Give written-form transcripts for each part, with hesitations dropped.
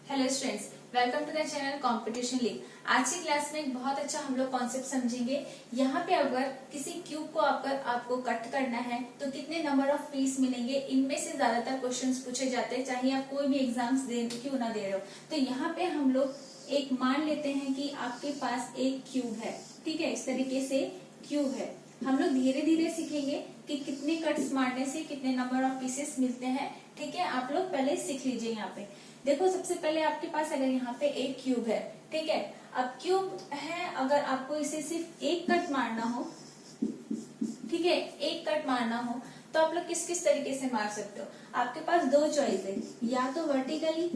Hello students, welcome to the channel competition league. आज की class में एक बहुत अच्छा हम लोग कॉन्सेप्ट समझेंगे। यहाँ पे अगर किसी क्यूब को आपको कट करना है तो कितने नंबर ऑफ पीस मिलेंगे, इनमें से ज्यादातर क्वेश्चंस पूछे जाते हैं, चाहे आप कोई भी एग्जाम्स दे क्यों ना दे रहे हो। तो यहाँ पे हम लोग एक मान लेते हैं कि आपके पास एक क्यूब है, ठीक है। इस तरीके से क्यूब है। हम लोग धीरे धीरे सीखेंगे कि कितने कट्स मारने से कितने नंबर ऑफ पीसेस मिलते हैं, ठीक है। आप लोग पहले सीख लीजिए। यहाँ पे देखो, सबसे पहले आपके पास अगर यहाँ पे एक क्यूब है, ठीक है। अब क्यूब है, अगर आपको इसे सिर्फ एक कट मारना हो, ठीक है, एक कट मारना हो तो आप लोग किस किस तरीके से मार सकते हो। आपके पास दो चॉइस है, या तो वर्टिकली,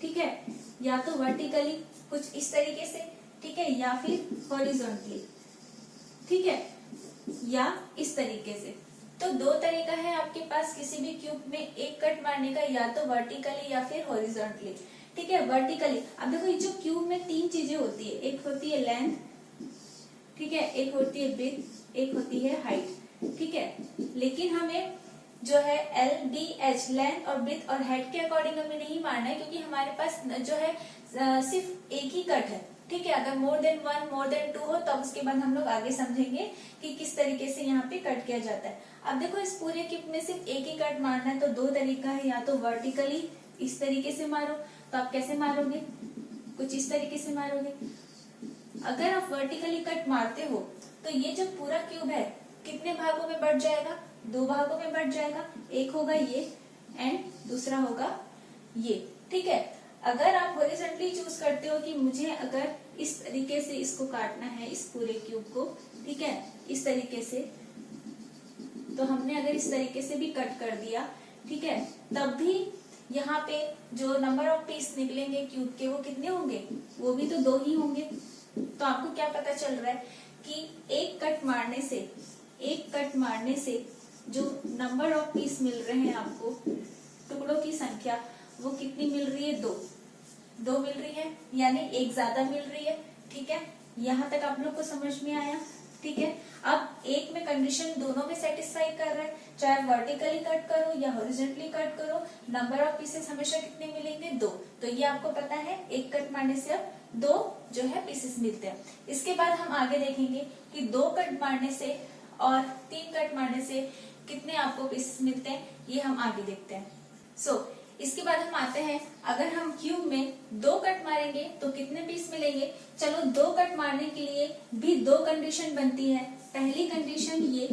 ठीक है, या तो वर्टिकली कुछ इस तरीके से, ठीक है, या फिर हॉरिजॉन्टली, ठीक है, या इस तरीके से। तो दो तरीका है आपके पास किसी भी क्यूब में एक कट मारने का, या तो वर्टिकली या फिर हॉरिजॉन्टली, ठीक है। वर्टिकली, अब देखो ये जो क्यूब में तीन चीजें होती है, एक होती है लेंथ, ठीक है, एक होती है विड्थ, एक होती है हाइट, ठीक है। लेकिन हमें जो है LDH लेंथ और विड्थ और हाइट के अकॉर्डिंग हमें नहीं मारना है, क्योंकि हमारे पास जो है सिर्फ एक ही कट है, ठीक है। अगर more than one, more than two हो तब उसके बाद हम लोग आगे समझेंगे कि किस तरीके से यहाँ पे कट किया जाता है। अब देखो, इस पूरे क्यूब में सिर्फ एक ही कट मारना है, तो दो तरीका है, या तो वर्टिकली इस तरीके से मारो, तो आप कैसे मारोगे, कुछ इस तरीके से मारोगे। अगर आप वर्टिकली कट मारते हो तो ये जो पूरा क्यूब है कितने भागों में बढ़ जाएगा, दो भागों में बढ़ जाएगा। एक होगा ये एंड दूसरा होगा ये, ठीक है। अगर आप हॉरिजॉन्टली चूज करते हो कि मुझे अगर इस तरीके से इसको काटना है, इस पूरे क्यूब को, ठीक है, इस तरीके से, तो हमने अगर इस तरीके से भी कट कर दिया, ठीक है, तब भी यहाँ पे जो नंबर ऑफ पीस निकलेंगे क्यूब के वो कितने होंगे, वो भी तो दो ही होंगे। तो आपको क्या पता चल रहा है कि एक कट मारने से जो नंबर ऑफ पीस मिल रहे हैं आपको, टुकड़ों की संख्या, वो कितनी मिल रही है, दो मिल रही है, यानी एक ज्यादा मिल रही है, ठीक है। यहाँ तक आप लोग को समझ में आया, ठीक है। अब एक में कंडीशन दोनों में सेटिस्फाई कर रहा है, चाहे वर्टिकली कट करो या हॉरिजॉन्टली कट करो, नंबर ऑफ पीसेस हमेशा कितने मिलेंगे, दो। तो ये आपको पता है, एक कट मारने से अब दो जो है पीसेस मिलते हैं। इसके बाद हम आगे देखेंगे कि दो कट मारने से और तीन कट मारने से कितने आपको पीसेस मिलते हैं, ये हम आगे देखते हैं। इसके बाद हम आते हैं, अगर हम क्यूब में दो कट मारेंगे तो कितने पीस मिलेंगे। चलो, दो कट मारने के लिए भी दो कंडीशन बनती है। पहली कंडीशन ये,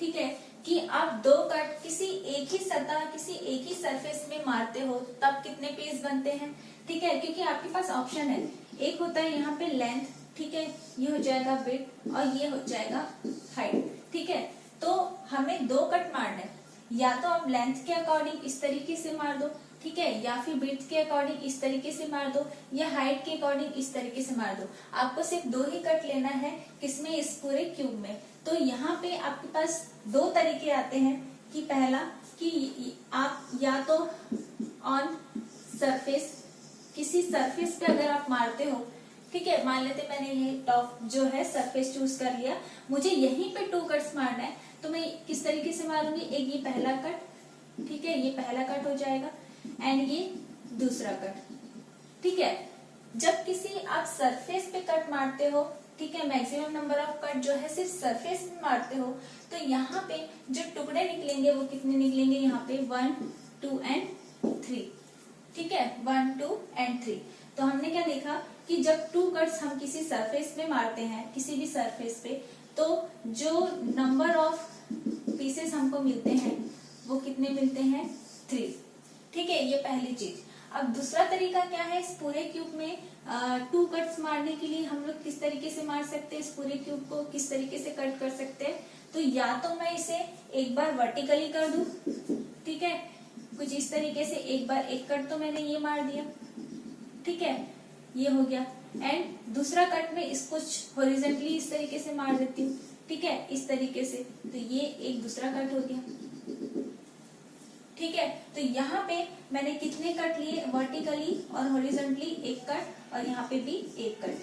ठीक है, कि आप दो कट किसी एक ही सतह, किसी एक ही सरफेस में मारते हो तब कितने पीस बनते हैं, ठीक है। क्योंकि आपके पास ऑप्शन है, एक होता है यहाँ पे लेंथ, ठीक है, ये हो जाएगा विड्थ और ये हो जाएगा हाइट, ठीक है। तो हमें दो कट मारना है, या तो आप लेंथ के अकॉर्डिंग इस तरीके से मार दो, ठीक है, या फिर विड्थ के अकॉर्डिंग इस तरीके से मार दो, या हाइट के अकॉर्डिंग इस तरीके से मार दो। आपको सिर्फ दो ही कट लेना है, किसमें, इस पूरे क्यूब में। तो यहाँ पे आपके पास दो तरीके आते हैं कि पहला कि आप या तो ऑन सरफेस, किसी सरफेस पे अगर आप मारते हो, ठीक है, मान लेते मैंने ये टॉप जो है सरफेस चूज कर लिया, मुझे यहीं पे टू कट्स मारना है, तो मैं किस तरीके से मारूंगी, एक ये पहला कट, ठीक है, ये पहला कट हो जाएगा एंड ये दूसरा कट, ठीक है। जब किसी आप सरफेस पे कट मारते हो, ठीक है, मैक्सिमम नंबर ऑफ कट जो है सिर्फ सरफेस में मारते हो, तो यहाँ पे जो टुकड़े निकलेंगे वो कितने निकलेंगे, यहाँ पे 1, 2 एंड 3, ठीक है, 1, 2 एंड 3। तो हमने क्या देखा कि जब टू कट्स हम किसी सरफेस पे मारते हैं, किसी भी सरफेस पे, तो जो नंबर ऑफ पीसेस हमको मिलते हैं वो कितने मिलते हैं, 3, ठीक है, ये पहली चीज। अब दूसरा तरीका क्या है, इस पूरे क्यूब में टू कट्स मारने के लिए हम लोग किस तरीके से मार सकते हैं, इस पूरे क्यूब को किस तरीके से कट कर सकते हैं। तो या तो मैं इसे एक बार वर्टिकली कर दूं, ठीक है, कुछ इस तरीके से, एक बार एक कट तो मैंने ये मार दिया, ठीक है, ये हो गया, एंड दूसरा कट में इसको हॉरिजॉन्टली इस तरीके से मार देती हूँ, ठीक है, इस तरीके से, तो ये एक दूसरा कट हो गया, ठीक है। तो यहाँ पे मैंने कितने कट लिए, वर्टिकली और हॉरिजॉन्टली एक कट, और यहाँ पे भी एक कट,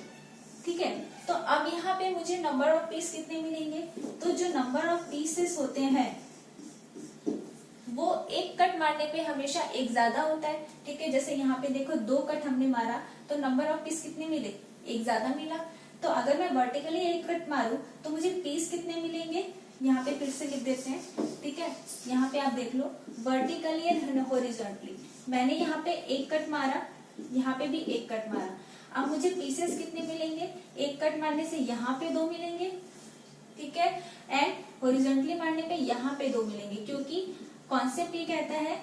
ठीक है। तो अब यहाँ पे मुझे नंबर ऑफ पीस कितने मिलेंगे, तो जो नंबर ऑफ पीसेस होते हैं वो एक कट मारने पे हमेशा एक ज्यादा होता है, ठीक है। जैसे यहाँ पे देखो 2 कट हमने मारा तो नंबर ऑफ पीस कितने मिले, एक ज्यादा मिला। तो अगर मैं वर्टिकली एक कट मारूं तो मुझे पीस कितने मिलेंगे, यहाँ पे फिर से लिख देते हैं, ठीक है। यहाँ पे आप देख लो वर्टिकली एंड हॉरिजॉन्टली, मैंने यहाँ पे एक कट मारा, यहाँ पे भी एक कट मारा। अब मुझे पीसेस कितने मिलेंगे, एक कट मारने से यहाँ पे 2 मिलेंगे, ठीक है, एंड हॉरिजॉन्टली मारने पे यहाँ पे 2 मिलेंगे, क्योंकि कॉन्सेप्ट ये कहता है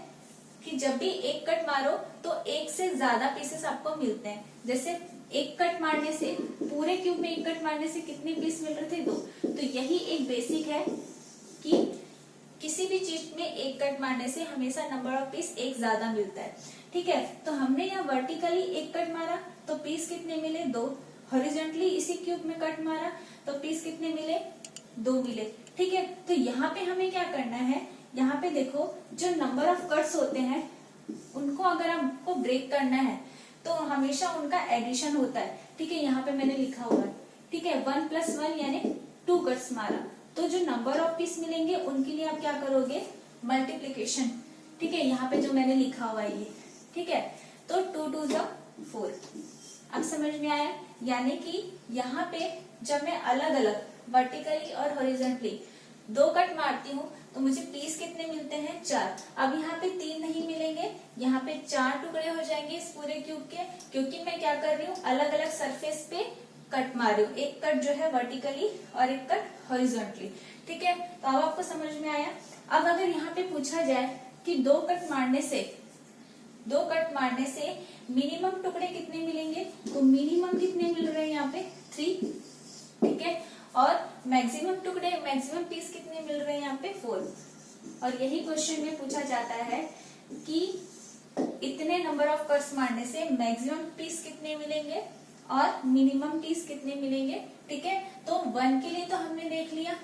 कि जब भी एक कट मारो तो एक से ज्यादा पीसेस आपको मिलते हैं। जैसे एक कट मारने से पूरे क्यूब में एक कट मारने से कितने पीस मिल रहे थे, 2। तो यही एक बेसिक है कि किसी भी चीज में एक कट मारने से हमेशा नंबर ऑफ पीस एक ज्यादा मिलता है, ठीक है। तो हमने यहाँ वर्टिकली एक कट मारा तो पीस कितने मिले, 2। हॉरिजॉन्टली इसी क्यूब में कट मारा तो पीस कितने मिले, 2 मिले, ठीक है। तो यहाँ पे हमें क्या करना है, यहाँ पे देखो जो नंबर ऑफ कट्स होते हैं उनको अगर आपको ब्रेक करना है तो हमेशा उनका एडिशन होता है, ठीक है। यहाँ पे मैंने लिखा हुआ है, ठीक है, 1 + 1 यानी 2 कट्स मारा तो जो नंबर ऑफ पीस मिलेंगे उनके लिए आप क्या करोगे, मल्टीप्लीकेशन, ठीक है। यहाँ पे जो मैंने लिखा हुआ है ये, ठीक है। तो 2 × 2 = 4। अब समझ में आया, यानी कि यहाँ पे जब मैं अलग अलग वर्टिकली और हॉरिजॉन्टली 2 कट मारती हूँ तो मुझे पीस कितने मिलते हैं, 4। अब यहाँ पे 3 नहीं मिलेंगे, यहाँ पे 4 टुकड़े हो जाएंगे इस पूरे क्यूब के, क्योंकि मैं क्या कर रही हूँ, अलग अलग सरफेस पे कट मार रही हूँ, एक कट जो है वर्टिकली और एक कट हॉरिजॉन्टली, ठीक है। तो अब आपको समझ में आया। अब अगर यहाँ पे पूछा जाए कि 2 कट मारने से मिनिमम टुकड़े कितने मिलेंगे, तो मिनिमम कितने मिल रहे हैं यहाँ पे, 3, ठीक है। और मैक्सिमम पीस कितने मिल रहे हैं यहाँ पे, 4। और यही क्वेश्चन में पूछा जाता है कि इतने नंबर ऑफ कट्स मारने से मैक्सिमम पीस कितने मिलेंगे और मिनिमम पीस कितने मिलेंगे, ठीक है। तो 1 के लिए तो हमने देख लिया,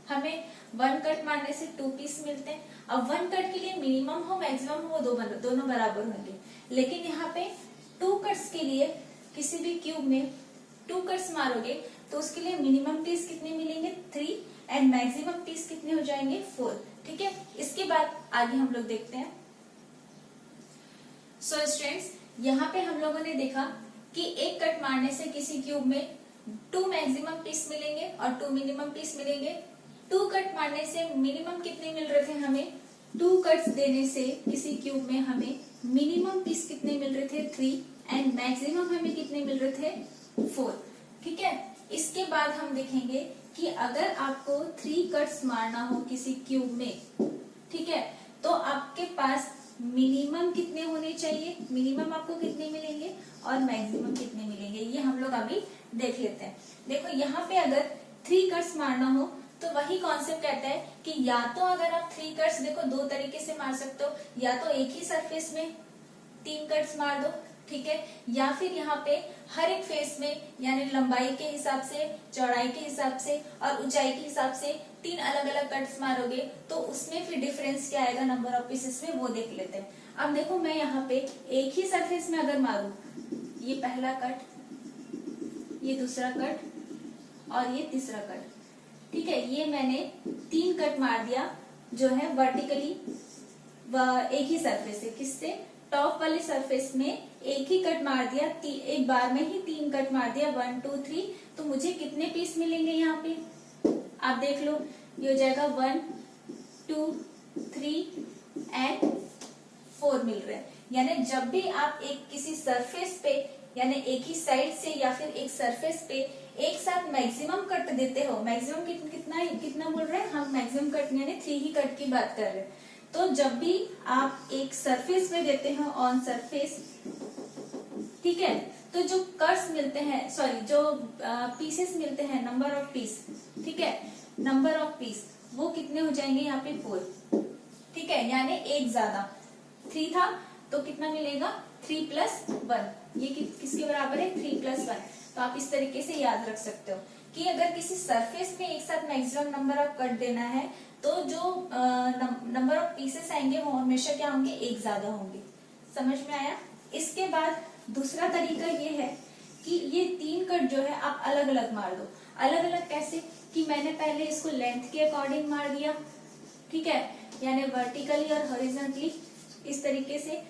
हमें 1 कट मारने से 2 पीस मिलते हैं। अब 1 कट के लिए मिनिमम हो मैक्सिमम हो दोनों बराबर होंगे, लेकिन यहाँ पे 2 कट्स के लिए किसी भी क्यूब में 2 कट्स मारोगे तो उसके लिए मिनिमम पीस कितने मिलेंगे, 3, एंड मैक्सिमम पीस कितने हो जाएंगे, 4, ठीक है। इसके बाद आगे हम लोग देखते हैं। सो स्टूडेंट्स, यहाँ पे हम लोगों ने देखा कि एक कट मारने से किसी क्यूब में 2 मैक्सिमम पीस मिलेंगे और 2 मिनिमम पीस मिलेंगे। 2 कट मारने से मिनिमम कितने मिल रहे थे हमें, 2 कट्स देने से किसी क्यूब में हमें मिनिमम पीस कितने मिल रहे थे, 3, एंड मैक्सिमम हमें कितने मिल रहे थे, 4, ठीक है। इसके बाद हम देखेंगे कि अगर आपको 3 कट्स मारना हो किसी क्यूब में, ठीक है, तो आपके पास मिनिमम कितने होने चाहिए, मिनिमम आपको कितने मिलेंगे और मैक्सिमम कितने मिलेंगे, ये हम लोग अभी देख लेते हैं। देखो यहाँ पे अगर 3 कट्स मारना हो तो वही कॉन्सेप्ट कहता है कि या तो अगर आप 3 कट्स, देखो 2 तरीके से मार सकते हो, या तो एक ही सरफेस में 3 कट्स मार दो, ठीक है, या फिर यहाँ पे हर एक फेस में यानी लंबाई के हिसाब से, चौड़ाई के हिसाब से और ऊंचाई के हिसाब से 3 अलग अलग कट्स मारोगे तो उसमें फिर डिफरेंस क्या आएगा नंबर ऑफ पीसेस में, वो देख लेते हैं। अब देखो मैं यहाँ पे एक ही सरफेस में अगर मारू, ये पहला कट, ये दूसरा कट और ये तीसरा कट, ठीक है, ये मैंने 3 कट मार दिया जो है वर्टिकली एक ही सरफेस से, किससे, टॉप वाले सरफेस में एक ही कट मार दिया, एक बार में ही 3 कट मार दिया, 1 2 3, तो मुझे कितने पीस मिलेंगे यहाँ पे, आप देख लो, ये हो जाएगा 1 2 3 एंड 4 मिल रहे हैं। यानी जब भी आप एक किसी सरफेस पे यानी एक ही साइड से या फिर एक सरफेस पे एक साथ मैक्सिमम कट देते हो, मैक्सिमम कितना बोल रहे हैं हम, मैक्सिमम कट यानी 3 ही कट की बात कर रहे हैं। तो जब भी आप एक सरफेस पे देते हो ऑन सरफेस, ठीक है, तो जो कट्स मिलते हैं, सॉरी जो पीसेस मिलते हैं, नंबर ऑफ पीस, ठीक है, नंबर ऑफ पीस वो कितने हो जाएंगे यहाँ पे 4, ठीक है, यानी एक ज्यादा, 3 था तो कितना मिलेगा 3 + 1, ये किसके बराबर है 3 + 1। तो आप इस तरीके से याद रख सकते हो कि अगर किसी सरफेस में एक साथ मैक्सिमम नंबर ऑफ कट देना है तो जो नंबर ऑफ पीसेस आएंगे वो हमेशा क्या होंगे, एक ज्यादा होंगे। समझ में आया। इसके बाद दूसरा तरीका ये है कि ये 3 कट जो है आप अलग अलग मार दो। अलग अलग कैसे, कि मैंने पहले इसको लेंथ के अकॉर्डिंग मार दिया, ठीक है, यानी वर्टिकली और हॉरिजॉन्टली इस तरीके से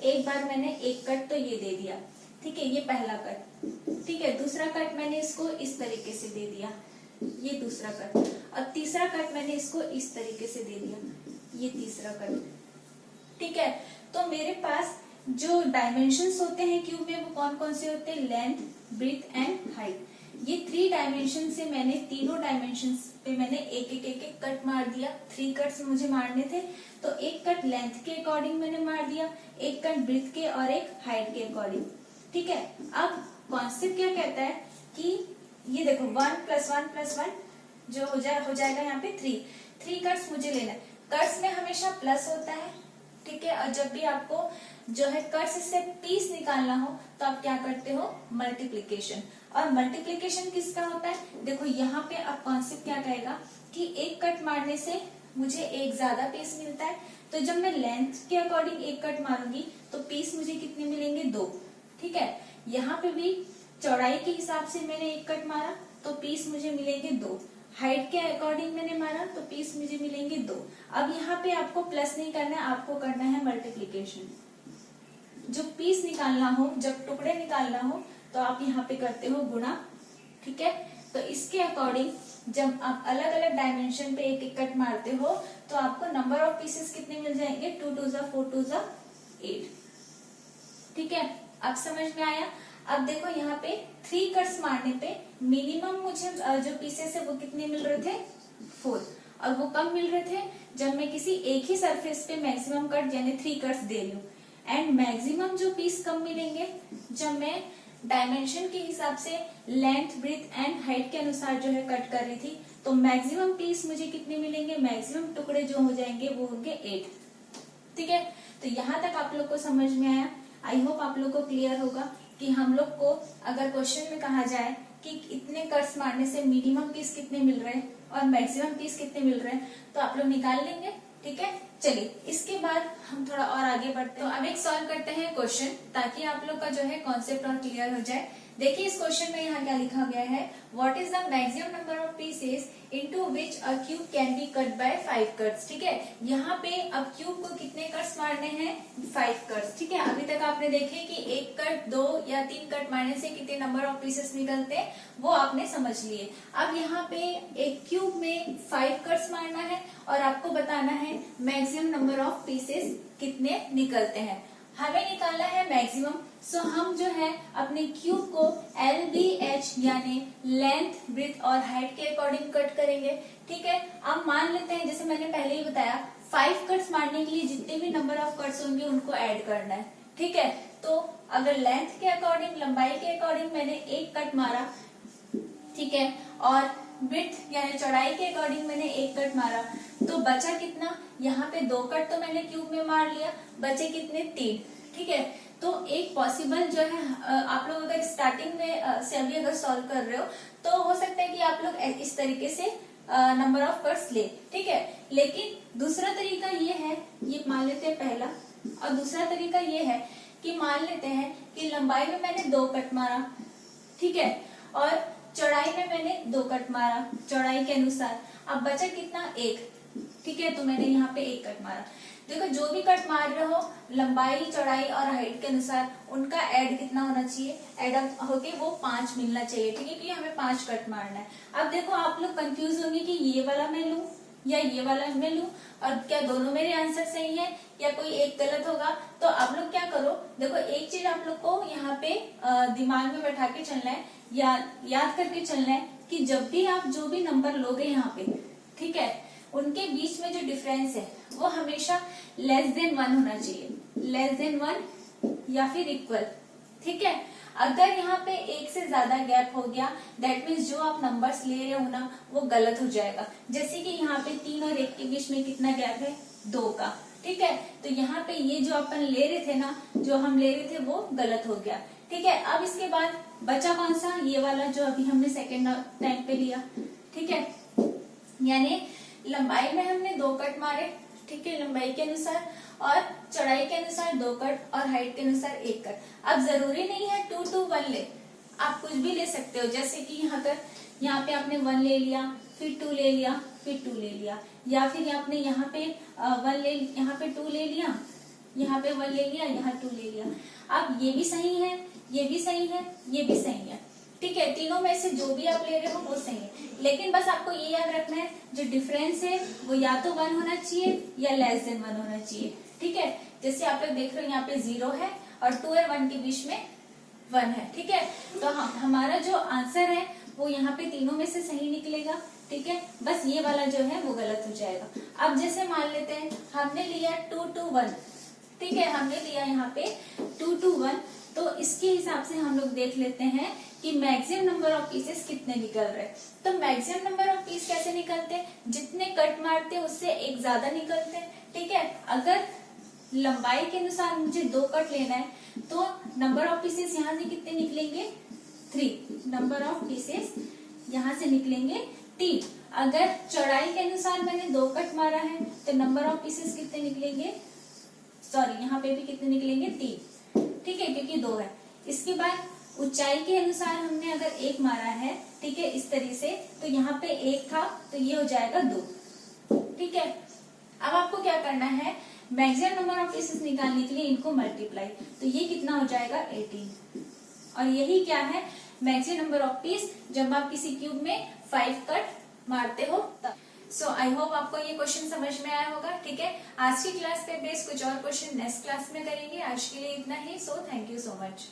एक बार मैंने एक कट तो ये दे दिया, ठीक है, ये पहला कट। ठीक है, दूसरा कट मैंने इसको इस तरीके से दे दिया, ये दूसरा कट, और तीसरा कट मैंने इसको इस तरीके से दे दिया, ये तीसरा कट। ठीक है, तो मेरे पास जो डायमेंशंस होते हैं क्यूब में वो कौन कौन से होते हैं? Length, breadth and height. ये 3 डायमेंशन से मैंने तीनों डायमेंशन पे मैंने एक एक कट मार दिया। 3 कट्स मुझे मारने थे, तो एक कट लेंथ के अकॉर्डिंग मैंने मार दिया, एक कट ब्रेड्थ के और एक हाइट के अकॉर्डिंग। ठीक है, अब कॉन्सेप्ट क्या कहता है कि ये देखो 1 + 1 + 1 जो हो जाएगा यहाँ पे 3 कट्स मुझे लेना है। कट्स में हमेशा प्लस होता है, ठीक है, और जब भी आपको जो है कट्स से पीस निकालना हो तो आप क्या करते हो? मल्टीप्लीकेशन। और मल्टीप्लीकेशन किसका होता है? देखो यहाँ पे अब कॉन्सेप्ट क्या कहेगा कि एक कट मारने से मुझे एक ज्यादा पीस मिलता है, तो जब मैं लेंथ के अकॉर्डिंग एक कट मारूंगी तो पीस मुझे कितने मिलेंगे? 2। ठीक है, यहाँ पे भी चौड़ाई के हिसाब से मैंने एक कट मारा तो पीस मुझे मिलेंगे 2। हाइट के अकॉर्डिंग मैंने मारा तो पीस मुझे मिलेंगे 2। अब यहाँ पे आपको प्लस नहीं करना है, आपको करना है मल्टीप्लीकेशन। जो पीस निकालना हो, जब टुकड़े निकालना हो तो आप यहाँ पे करते हो गुणा। ठीक है, तो इसके अकॉर्डिंग जब आप अलग अलग डायमेंशन पे एक एक कट मारते हो तो आपको नंबर ऑफ पीसेस कितने मिल जाएंगे? 2 2 जा 4 2 जा 8। ठीक है, अब समझ में आया? अब देखो यहाँ पे 3 कट्स मारने पे मिनिमम मुझे जो पीसेस है वो कितने मिल रहे थे? 4। और वो कब मिल रहे थे? जब मैं किसी एक ही सरफेस पे मैक्सिमम कट यानी 3 कट्स दे रही हूँ। एंड मैक्सिमम जो पीस कब मिलेंगे? जब मैं डायमेंशन के हिसाब से लेंथ, ब्रेड्थ एंड हाइट के अनुसार जो है कट कर रही थी, तो मैक्सिमम पीस मुझे कितने मिलेंगे? मैक्सिमम टुकड़े जो हो जाएंगे वो होंगे 8। ठीक है, तो यहाँ तक आप लोग को समझ में आया। आई होप आप लोग को क्लियर होगा कि हम लोग को अगर क्वेश्चन में कहा जाए कि इतने कट्स मारने से मिनिमम पीस कितने मिल रहे हैं और मैक्सिमम पीस कितने मिल रहे हैं तो आप लोग निकाल लेंगे। ठीक है, चलिए इसके बाद हम थोड़ा और आगे बढ़ते हैं। तो अब एक सॉल्व करते हैं क्वेश्चन, ताकि आप लोग का जो है कॉन्सेप्ट और क्लियर हो जाए। देखिए इस क्वेश्चन में यहाँ क्या लिखा गया है? What is the maximum number of pieces into which a cube can be cut by 5 cuts. ठीक है, यहाँ पे अब क्यूब को कितने कट्स मारने हैं? 5 कट्स। ठीक है, अभी तक आपने देखे कि एक कट, 2 या 3 कट मारने से कितने नंबर ऑफ पीसेस निकलते हैं वो आपने समझ लिए। अब यहाँ पे एक क्यूब में 5 कट्स मारना है और आपको बताना है मैक्सिमम नंबर ऑफ पीसेस कितने निकलते हैं। हमें निकालना है मैक्सिमम, सो हम जो है अपने क्यूब को LBH यानी लेंथ, ब्रेड्थ और हाइट के अकॉर्डिंग कट करेंगे। ठीक है, अब मान लेते हैं जैसे मैंने पहले ही बताया 5 कट्स मारने के लिए जितने भी नंबर ऑफ कट्स होंगे उनको ऐड करना है। ठीक है, तो अगर लेंथ के अकॉर्डिंग, लंबाई के अकॉर्डिंग मैंने एक कट मारा, ठीक है, और ब्रेड्थ यानी चौड़ाई के अकॉर्डिंग मैंने एक कट मारा, तो बचा कितना? यहाँ पे 2 कट तो मैंने क्यूब में मार लिया, बचे कितने? 3। ठीक है, तो एक पॉसिबल जो है आप लोग अगर स्टार्टिंग में से अभी अगर सॉल्व कर रहे हो तो हो सकता है कि आप लोग इस तरीके से नंबर ऑफ कट्स ले। ठीक है, लेकिन दूसरा तरीका ये है, ये मान लेते हैं पहला, और दूसरा तरीका ये है कि मान लेते हैं कि लंबाई में मैंने 2 कट मारा, ठीक है, और चौड़ाई में मैंने 2 कट मारा चौड़ाई के अनुसार। अब बचा कितना? 1। ठीक है, तो मैंने यहाँ पे 1 कट मारा। देखो जो भी कट मार रहे हो लंबाई, चौड़ाई और हाइट के अनुसार उनका ऐड कितना होना चाहिए? ऐड अप होके वो 5 मिलना चाहिए। ठीक है, कि हमें 5 कट मारना है। अब देखो आप लोग कंफ्यूज होंगे कि ये वाला मैं लूं या ये वाला मैं लूं, और क्या दोनों मेरे आंसर सही है या कोई एक गलत होगा। तो आप लोग क्या करो, देखो एक चीज आप लोग को यहाँ पे दिमाग में बैठा के चलना है या याद करके चलना है कि जब भी आप जो भी नंबर लोगे यहाँ पे, ठीक है, उनके बीच में जो डिफरेंस है वो हमेशा लेस देन 1 होना चाहिए, लेस देन 1 या फिर इक्वल। ठीक है, अगर यहाँ पे 1 से ज्यादा गैप हो गया दैट मीन्स जो आप नंबर्स ले रहे हो ना वो गलत हो जाएगा। जैसे कि यहाँ पे 3 और 1 के बीच में कितना गैप है? 2 का। ठीक है, तो यहाँ पे ये जो अपन ले रहे थे ना, जो हम ले रहे थे वो गलत हो गया। ठीक है, अब इसके बाद बचा कौन सा? ये वाला जो अभी हमने सेकेंड टाइम पे लिया। ठीक है, यानी लंबाई में हमने 2 कट मारे, ठीक है, लंबाई के अनुसार, और चौड़ाई के अनुसार 2 कट और हाइट के अनुसार 1 कट। अब जरूरी नहीं है 2 2 1 ले, आप कुछ भी ले सकते हो। जैसे कि यहाँ पे आपने 1 ले लिया, फिर 2 ले लिया, फिर 2 ले लिया, या फिर आपने यहाँ पे 1 ले, यहाँ पे 2 ले लिया, यहाँ पे 1 ले लिया, यहाँ 2 ले लिया। अब ये भी सही है, ये भी सही है, ये भी सही है, ठीक है। तीनों में से जो भी आप ले रहे हो वो सही है, लेकिन बस आपको ये याद रखना है जो डिफरेंस है वो या तो 1 होना चाहिए या लेस देन 1 होना चाहिए, ठीक है। जैसे आप लोग देख रहे हो यहाँ पे 0 है और 2 और 1 के बीच में 1 है, ठीक है। तो हमारा जो आंसर है वो यहाँ पे तीनों में से सही निकलेगा, ठीक है। बस ये वाला जो है वो गलत हो जाएगा। अब जैसे मान लेते हैं हमने लिया 2 to 1, ठीक है, हमने लिया यहाँ पे 2 to 1, तो इसके हिसाब से हम लोग देख लेते हैं कि मैक्सिमम नंबर ऑफ पीसेस कितने निकल रहे हैं। तो मैक्सिमम नंबर ऑफ पीस कैसे निकलते हैं, जितने कट मारते हैं उससे एक ज्यादा निकलते हैं, ठीक है। अगर लंबाई के अनुसार मुझे 2 कट लेना है तो नंबर ऑफ पीसेस यहाँ से कितने निकलेंगे 3, नंबर ऑफ पीसेस यहाँ से निकलेंगे 3। अगर चौड़ाई के अनुसार मैंने 2 कट मारा है तो नंबर ऑफ पीसेस कितने निकलेंगे, सॉरी यहाँ पे भी कितने निकलेंगे 3, ठीक है, क्योंकि 2 है। इसके बाद ऊंचाई के अनुसार हमने अगर 1 मारा है, ठीक है, इस तरीके से, तो यहाँ पे 1 था तो ये हो जाएगा 2, ठीक है। अब आपको क्या करना है, मैक्सिमम नंबर ऑफ पीसेस निकालने के लिए इनको मल्टीप्लाई, तो ये कितना हो जाएगा 18, और यही क्या है मैक्सिमम नंबर ऑफ पीस जब आप किसी क्यूब में 5 कट मारते हो तब। सो आई होप आपको ये क्वेश्चन समझ में आया होगा, ठीक है। आज की क्लास पे बेस कुछ और क्वेश्चन नेक्स्ट क्लास में करेंगे। आज के लिए इतना ही। So thank you so much.